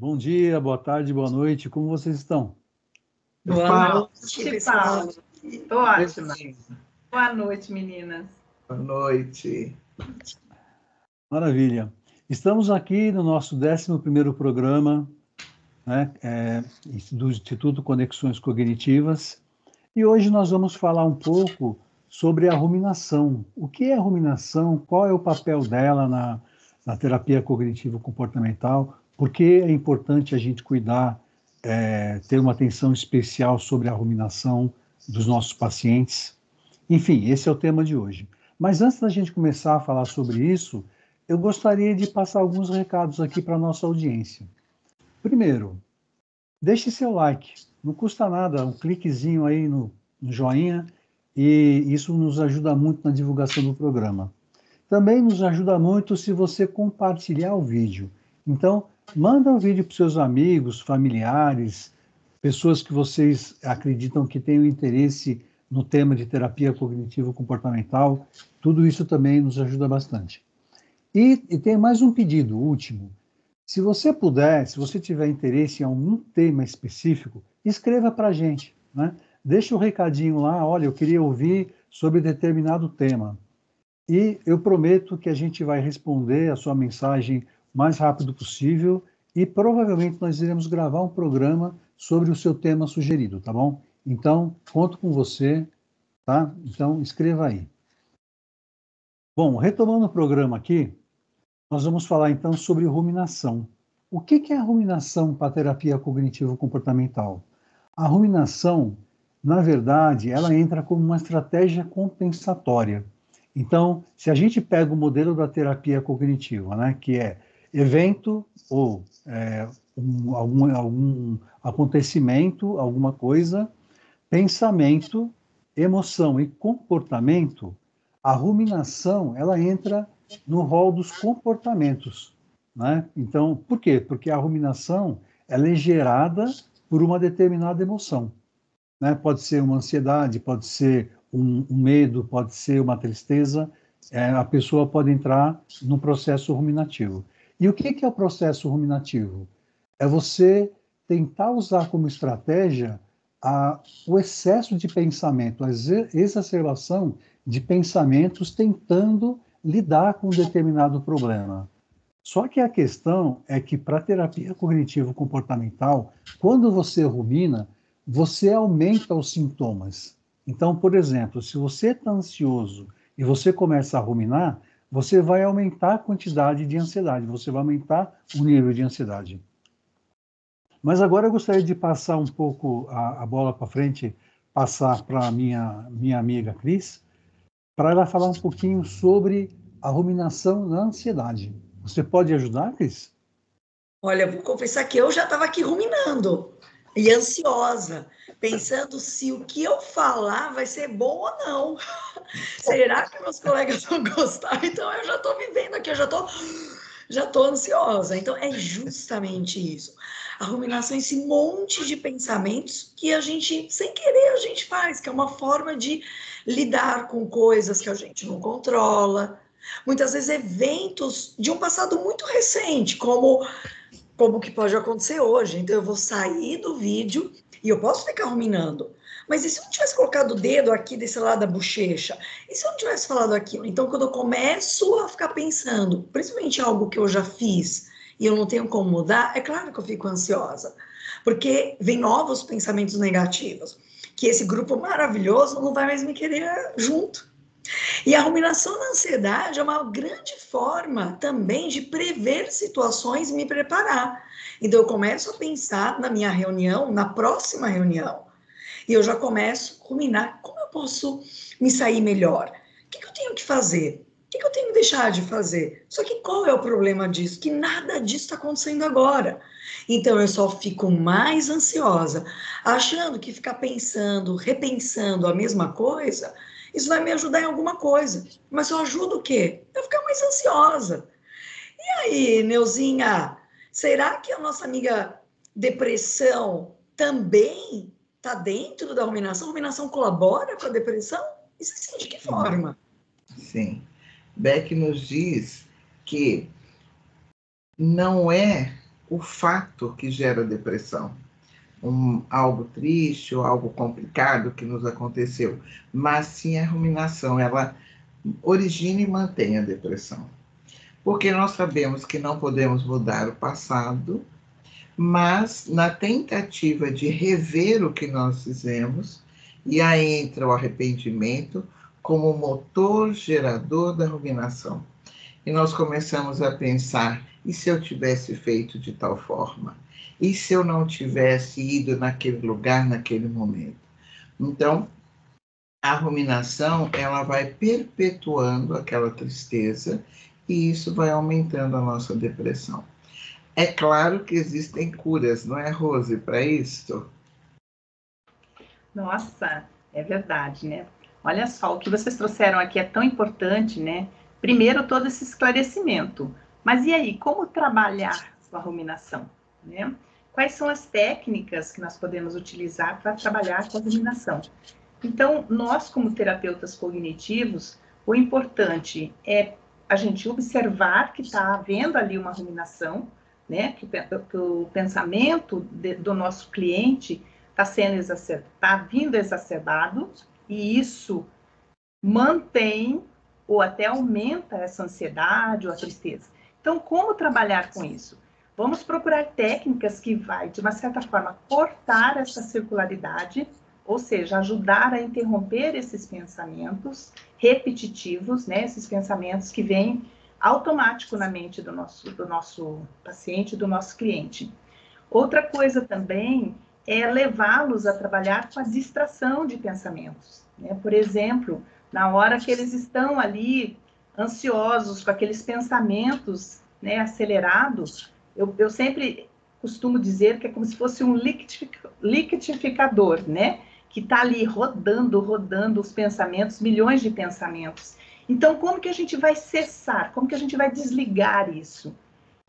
Bom dia, boa tarde, boa noite. Como vocês estão? Boa noite, Paulo. Tô ótima. Boa noite, meninas. Boa noite. Maravilha. Estamos aqui no nosso 11º programa, né, do Instituto Conexões Cognitivas, e hoje nós vamos falar um pouco sobre a ruminação. O que é a ruminação? Qual é o papel dela na terapia cognitivo-comportamental? Por que é importante a gente cuidar, ter uma atenção especial sobre a ruminação dos nossos pacientes? Enfim, esse é o tema de hoje. Mas antes da gente começar a falar sobre isso, eu gostaria de passar alguns recados aqui para a nossa audiência. Primeiro, deixe seu like, não custa nada, um cliquezinho aí no joinha, e isso nos ajuda muito na divulgação do programa. Também nos ajuda muito se você compartilhar o vídeo. Então, manda o vídeo para os seus amigos, familiares, pessoas que vocês acreditam que tenham interesse no tema de terapia cognitivo-comportamental. Tudo isso também nos ajuda bastante. E tem mais um pedido, último. Se você puder, se você tiver interesse em algum tema específico, escreva para a gente, né? Deixa um recadinho lá, olha, eu queria ouvir sobre determinado tema. E eu prometo que a gente vai responder a sua mensagem o mais rápido possível e provavelmente nós iremos gravar um programa sobre o seu tema sugerido, tá bom? Então, conto com você, tá? Então, escreva aí. Bom, retomando o programa aqui, nós vamos falar então sobre ruminação. O que é a ruminação para a terapia cognitivo-comportamental? A ruminação, na verdade, ela entra como uma estratégia compensatória. Então, se a gente pega o modelo da terapia cognitiva, né, que é evento ou algum acontecimento, alguma coisa, pensamento, emoção e comportamento, a ruminação, ela entra no rol dos comportamentos, né? Então, por quê? Porque a ruminação, ela é gerada por uma determinada emoção, né? Pode ser uma ansiedade, pode ser um medo, pode ser uma tristeza, a pessoa pode entrar no processo ruminativo. E o que é o processo ruminativo? É você tentar usar como estratégia o excesso de pensamento, a exacerbação de pensamentos tentando lidar com um determinado problema. Só que a questão é que para a terapia cognitivo-comportamental, quando você rumina, você aumenta os sintomas. Então, por exemplo, se você está ansioso e você começa a ruminar, você vai aumentar a quantidade de ansiedade, você vai aumentar o nível de ansiedade. Mas agora eu gostaria de passar um pouco a bola para frente, passar para a minha amiga Cris, para ela falar um pouquinho sobre a ruminação na ansiedade. Você pode ajudar, Cris? Olha, vou confessar que eu já estava aqui ruminando e ansiosa, pensando se o que eu falar vai ser bom ou não. Será que meus colegas vão gostar? Então eu já estou vivendo aqui, eu já tô ansiosa. Então é justamente isso. A ruminação é esse monte de pensamentos que a gente, sem querer, a gente faz, que é uma forma de lidar com coisas que a gente não controla. Muitas vezes eventos de um passado muito recente, como que pode acontecer hoje. Então eu vou sair do vídeo e eu posso ficar ruminando. Mas e se eu não tivesse colocado o dedo aqui desse lado da bochecha? E se eu não tivesse falado aquilo? Então, quando eu começo a ficar pensando, principalmente algo que eu já fiz e eu não tenho como mudar, é claro que eu fico ansiosa. Porque vem novos pensamentos negativos, que esse grupo maravilhoso não vai mais me querer junto. E a ruminação na ansiedade é uma grande forma também de prever situações e me preparar. Então, eu começo a pensar na minha reunião, na próxima reunião. E eu já começo a ruminar como eu posso me sair melhor. O que eu tenho que fazer? O que eu tenho que deixar de fazer? Só que qual é o problema disso? Que nada disso está acontecendo agora. Então eu só fico mais ansiosa, achando que ficar pensando, repensando a mesma coisa, isso vai me ajudar em alguma coisa. Mas só ajuda o quê? Eu ficar mais ansiosa. E aí, Neuzinha, será que a nossa amiga depressão também está dentro da ruminação? A ruminação colabora com a depressão? Isso assim, de que forma? Sim. Beck nos diz que não é o fato que gera depressão. Algo triste ou algo complicado que nos aconteceu, mas sim a ruminação, ela origina e mantém a depressão. Porque nós sabemos que não podemos mudar o passado, mas na tentativa de rever o que nós fizemos, e aí entra o arrependimento como motor gerador da ruminação. E nós começamos a pensar, e se eu tivesse feito de tal forma? E se eu não tivesse ido naquele lugar, naquele momento? Então, a ruminação, ela vai perpetuando aquela tristeza e isso vai aumentando a nossa depressão. É claro que existem curas, não é, Rose, para isso? Nossa, é verdade, né? Olha só, o que vocês trouxeram aqui é tão importante, né? Primeiro, todo esse esclarecimento. Mas e aí, como trabalhar com a ruminação, né? Quais são as técnicas que nós podemos utilizar para trabalhar com a ruminação? Então, nós, como terapeutas cognitivos, o importante é a gente observar que está havendo ali uma ruminação, né? Que o pensamento do nosso cliente está vindo exacerbado, e isso mantém ou até aumenta essa ansiedade ou a tristeza. Então, como trabalhar com isso? Vamos procurar técnicas que vai, de uma certa forma, cortar essa circularidade, ou seja, ajudar a interromper esses pensamentos repetitivos, né? Esses pensamentos que vêm automático na mente do nosso paciente, do nosso cliente. Outra coisa também é levá-los a trabalhar com a distração de pensamentos, né? Por exemplo, na hora que eles estão ali ansiosos, com aqueles pensamentos, né, acelerados, eu sempre costumo dizer que é como se fosse um liquidificador, né? Que está ali rodando os pensamentos, milhões de pensamentos. Então, como que a gente vai cessar? Como que a gente vai desligar isso?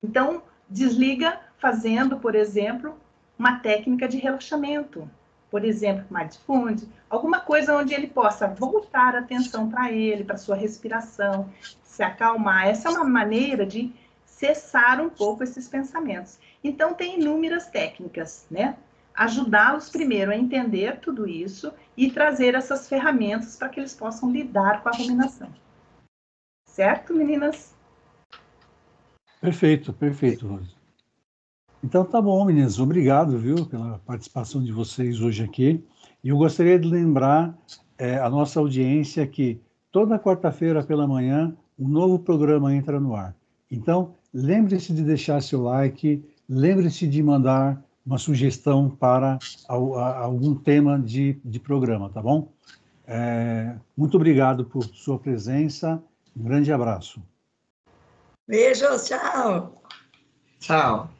Então, desliga fazendo, por exemplo, uma técnica de relaxamento. Por exemplo, mindfulness, alguma coisa onde ele possa voltar a atenção para ele, para sua respiração, se acalmar. Essa é uma maneira de cessar um pouco esses pensamentos. Então, tem inúmeras técnicas, né? Ajudá-los primeiro a entender tudo isso e trazer essas ferramentas para que eles possam lidar com a ruminação. Certo, meninas? Perfeito, perfeito, Rose. Então tá bom, meninas. Obrigado, viu, pela participação de vocês hoje aqui. E eu gostaria de lembrar a nossa audiência que toda quarta-feira pela manhã um novo programa entra no ar. Então, lembre-se de deixar seu like, lembre-se de mandar uma sugestão para algum tema de programa, tá bom? Muito obrigado por sua presença. Um grande abraço. Beijos, tchau. Tchau.